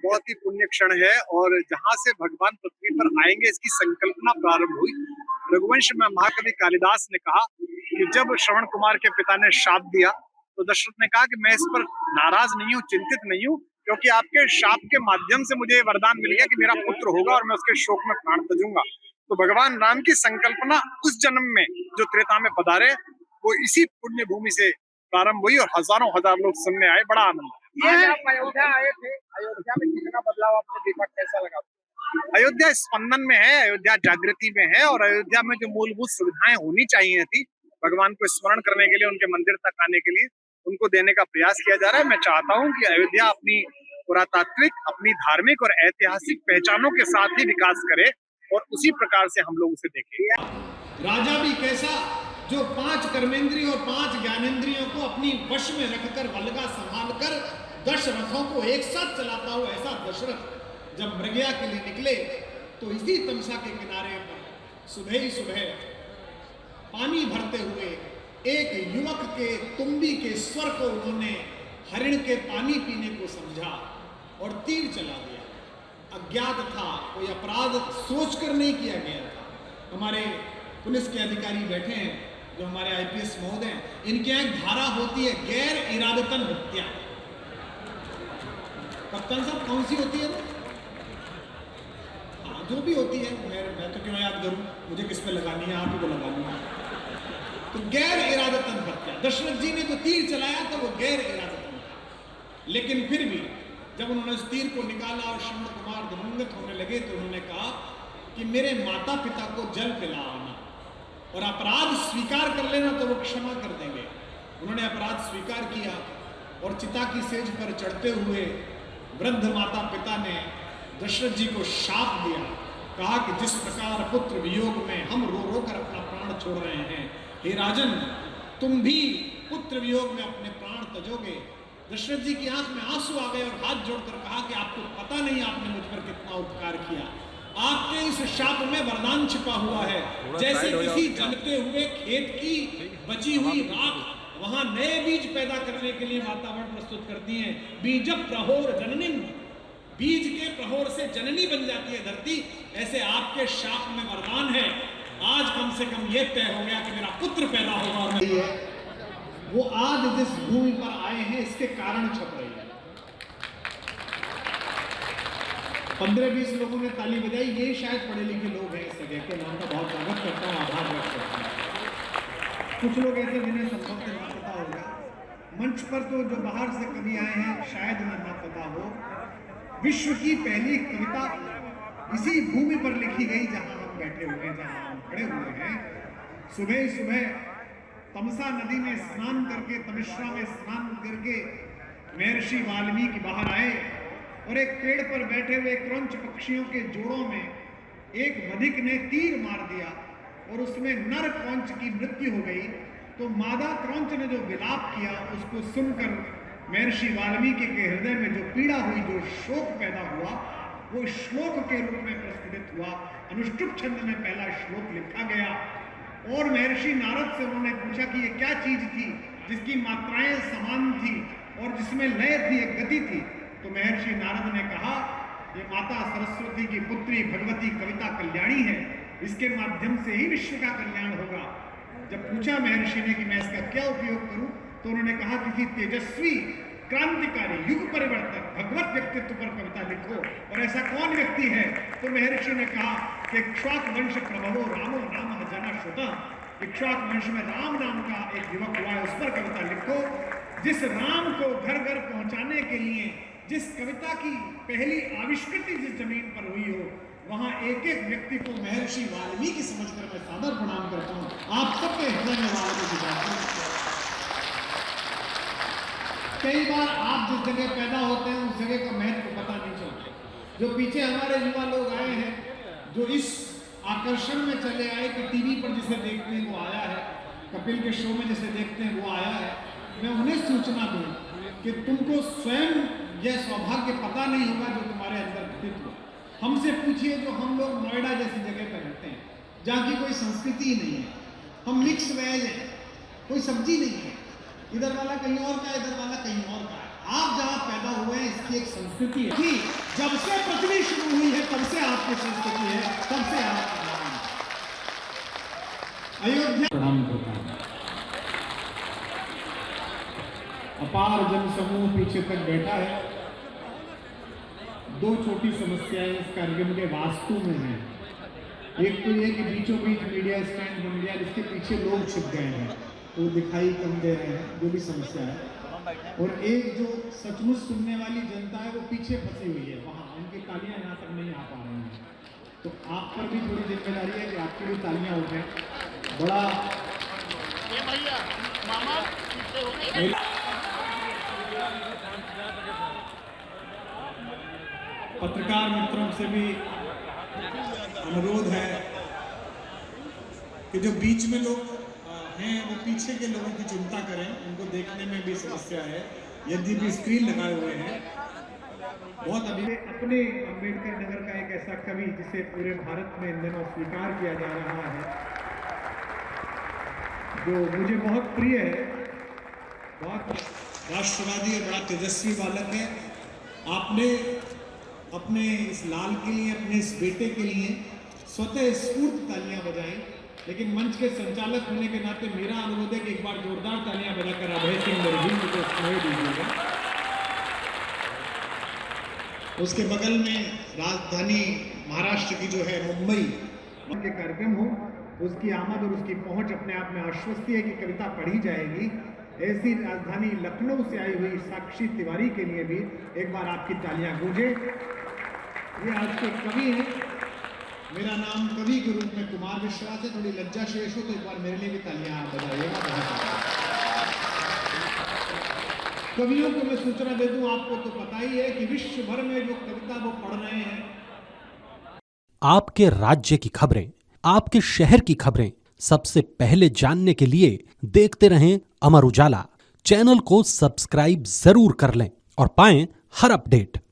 बहुत ही पुण्य क्षण है और जहां से भगवान पृथ्वी पर आएंगे इसकी संकल्पना प्रारंभ हुई। रघुवंश में महाकवि कालिदास ने कहा कि जब श्रवण कुमार के पिता ने शाप दिया तो दशरथ ने कहा कि मैं इस पर नाराज नहीं हूँ, चिंतित नहीं हूँ, क्योंकि आपके शाप के माध्यम से मुझे वरदान मिल गया कि मेरा पुत्र होगा और मैं उसके शोक में प्राण त्यजूंगा। तो भगवान राम की संकल्पना उस जन्म में जो त्रेता में पधारे वो इसी पुण्य भूमि से प्रारंभ हुई और हजारों हजार लोग सुनने आए, बड़ा आनंद। आज आप अयोध्या आए थे, अयोध्या में कितना बदलाव आपने देखा, कैसा लगा? अयोध्या स्पंदन में है, अयोध्या जागृति में है और अयोध्या में जो मूलभूत सुविधाएं होनी चाहिए थी भगवान को स्मरण करने के लिए, उनके मंदिर तक आने के लिए, उनको देने का प्रयास किया जा रहा है। मैं चाहता हूं कि अयोध्या अपनी पुरातात्विक, अपनी धार्मिक और ऐतिहासिक पहचानों के साथ ही विकास करे और उसी प्रकार से हम लोग उसे देखें। राजा भी कैसा जो 5 कर्मेंद्रियों और 5 ज्ञानेंद्रियों को अपनी वश में रखकर वल्गा संभाल कर 10 रथों को एक साथ चलाता हो, ऐसा दशरथ जब मृगया के लिए निकले तो इसी तमसा के किनारे पर सुबह ही सुबह पानी भरते हुए एक युवक के तुम्बी के स्वर को उन्होंने हरिण के पानी पीने को समझा और तीर चला दिया। अज्ञात था, कोई अपराध सोचकर नहीं किया गया था। हमारे पुलिस के अधिकारी बैठे हैं जो हमारे आईपीएस महोदय हैं, इनके यहाँ एक धारा होती है गैर इरादतन हत्या। कप्तान साहब कौन सी होती है? हाँ, जो भी होती है, मैं तो क्यों याद करूं, मुझे किस पे लगानी है, आप ही को लगानी है। तो गैर इरादतन हत्या, दशरथ जी ने जो तीर चलाया था वो गैर इरादतन था। लेकिन फिर भी जब उन्होंने उस तीर को निकाला और श्रवण कुमार दिवंगत होने लगे तो उन्होंने कहा कि मेरे माता पिता को जल पिलाना और अपराध स्वीकार कर लेना तो वो क्षमा कर देंगे। उन्होंने अपराध स्वीकार किया और चिता की सेज पर चढ़ते हुए वृद्ध माता पिता ने दशरथ जी को शाप दिया, कहा कि जिस प्रकार पुत्र वियोग में हम रो रो कर अपना प्राण छोड़ रहे हैं, हे राजन तुम भी पुत्र वियोग में अपने प्राण तजोगे। दशरथ जी की आंख में आंसू आ गए और हाथ जोड़कर कहा कि आपको पता नहीं आपने मुझ पर कितना उपकार किया। आपके इस शाप में वरदान छिपा हुआ है, जैसे किसी जलते हुए खेत की बची हुई राख वहां नए बीज पैदा करने के लिए वातावरण प्रस्तुत करती है। बीज प्रहोर जननी, बीज के प्रहोर से जननी बन जाती है धरती। ऐसे आपके शाप में वरदान है, आज कम से कम ये तय हो गया कि मेरा पुत्र पैदा होगा। और वो आज जिस भूमि पर आए हैं इसके कारण छप रही है। 15-20 लोगों ने ताली बजाई, ये शायद पढ़े लिखे लोग हैं इस जगह के, नाम का बहुत स्वागत करता हूँ, आभार व्यक्त करता हूँ। कुछ लोग ऐसे जिन्हें संभव से ना पता होगा, मंच पर तो जो बाहर से कभी आए हैं शायद उन्हें ना पता हो, विश्व की पहली कविता इसी भूमि पर लिखी गई जहां हम बैठे हुए हैं, जहां हम खड़े हुए हैं। सुबह सुबह तमसा नदी में स्नान करके, तमिश्रा में स्नान करके महर्षि वाल्मीकि बाहर आए और एक पेड़ पर बैठे हुए क्रंच पक्षियों के जोड़ों में एक वधिक ने तीर मार दिया और उसमें नर क्रंच की मृत्यु हो गई। तो मादा क्रंच ने जो विलाप किया उसको सुनकर महर्षि वाल्मीकि के हृदय में जो पीड़ा हुई, जो शोक पैदा हुआ, वो श्लोक के रूप में प्रस्फुटित हुआ। अनुष्टुप छंद में पहला श्लोक लिखा गया और महर्षि नारद से उन्होंने पूछा कि ये क्या चीज थी जिसकी मात्राएं समान थी और जिसमें लय थी, एक गति थी। तो महर्षि नारद ने कहा ये माता सरस्वती की पुत्री भगवती कविता कल्याणी है, इसके माध्यम से ही विश्व का कल्याण होगा। जब पूछा महर्षि ने कि मैं इसका क्या उपयोग करूं, तो उन्होंने कहा किसी तेजस्वी क्रांतिकारी युग परिवर्तक भगवत व्यक्तित्व पर कविता लिखो। और ऐसा कौन व्यक्ति है? तो महर्षि ने कहा कि इक्ष्वाक वंश प्रभवो रामो नाम जना श्रुता, इक्ष्वाक वंश में राम नाम का एक युवक हुआ है, उस पर कविता लिखो। जिस राम को घर घर पहुंचाने के लिए जिस कविता की पहली आविष्कृति जिस जमीन पर हुई हो, वहां एक एक व्यक्ति को महर्षि वाल्मीकि समझकर मैं सादर प्रणाम करता हूं। आप सबके हृदय में वाल्मीकि जाते हैं। कई बार आप जिस जगह पैदा होते हैं उस जगह का महत्व पता नहीं चलता। जो पीछे हमारे युवा लोग आए हैं, जो इस आकर्षण में चले आए कि टीवी पर जिसे देखते हैं वो आया है, कपिल के शो में जिसे देखते हैं वो आया है, मैं उन्हें सूचना दूं कि तुमको स्वयं यह सौभाग्य पता नहीं होगा जो तुम्हारे अंदर घटित हुआ। हमसे पूछिए जो हम लोग नोएडा जैसी जगह पर रहते हैं, जहाँ की कोई संस्कृति ही नहीं है, हम मिक्स वेज हैं, कोई सब्जी नहीं है, इधर वाला कहीं और का, इधर वाला कहीं और का है। आप जहां पैदा हुए हैं इसकी एक संस्कृति है कि जब से पृथ्वी शुरू हुई है तब से आपकी संस्कृति है, तब से आपका नाम अयोध्या प्रणाम करता हूं। अपार जन समूह पीछे तक बैठा है। दो छोटी समस्याएं इस कार्यक्रम के वास्तु में हैं। एक तो ये कि बीचों बीच मीडिया स्टैंड बन गया, जिसके पीछे लोग छिप गए हैं, वो दिखाई कम दे रहे हैं, जो भी समस्या है। और एक जो सचमुच सुनने वाली जनता है वो पीछे फंसी हुई है, वहाँ उनकी तालियां यहाँ तक नहीं आ पा रही हैं। तो आप पर भी थोड़ी जिम्मेदारी है कि आपकी भी तालियां उठें। बड़ा पत्रकार मित्रों से भी अनुरोध है कि जो बीच में लोग हैं वो पीछे के लोगों की चिंता करें, उनको देखने में भी समस्या है। यदि भी स्क्रीन लगाए हुए हैं बहुत। अभी अपने अम्बेडकर नगर का एक ऐसा कवि जिसे पूरे भारत में इन दिनों स्वीकार किया जा रहा है, जो मुझे बहुत प्रिय है, बहुत राष्ट्रवादी और बड़ा तेजस्वी बालक है। आपने अपने इस लाल के लिए, अपने इस बेटे के लिए स्वतः स्फूर्त तालियां बजाई, लेकिन मंच के संचालक होने के नाते मेरा अनुरोध है कि एक बार जोरदार तालियां बजाकर अभय सिंह निर्भील को स्नेह दीजिएगा। उसके बगल में राजधानी महाराष्ट्र की जो है मुंबई के कार्यक्रम हो, उसकी आमद और उसकी पहुंच अपने आप में आश्वस्ति है कि कविता पढ़ी जाएगी। ऐसी राजधानी लखनऊ से आई हुई साक्षी तिवारी के लिए भी एक बार आपकी तालियां गूंजे। ये आज के कवि हैं। मेरा नाम कवि के रूप में कुमार विश्वास है। थोड़ी लज्जा शेष हो तो एक बार मेरे लिए भी तालियां बजाइएगा। कवियों को मैं सूचना दे दूं, आपको तो पता ही है कि विश्व भर में जो कविता वो पढ़ रहे हैं। आपके राज्य की खबरें, आपके शहर की खबरें सबसे पहले जानने के लिए देखते रहें अमर उजाला। चैनल को सब्सक्राइब जरूर कर लें और पाएं हर अपडेट।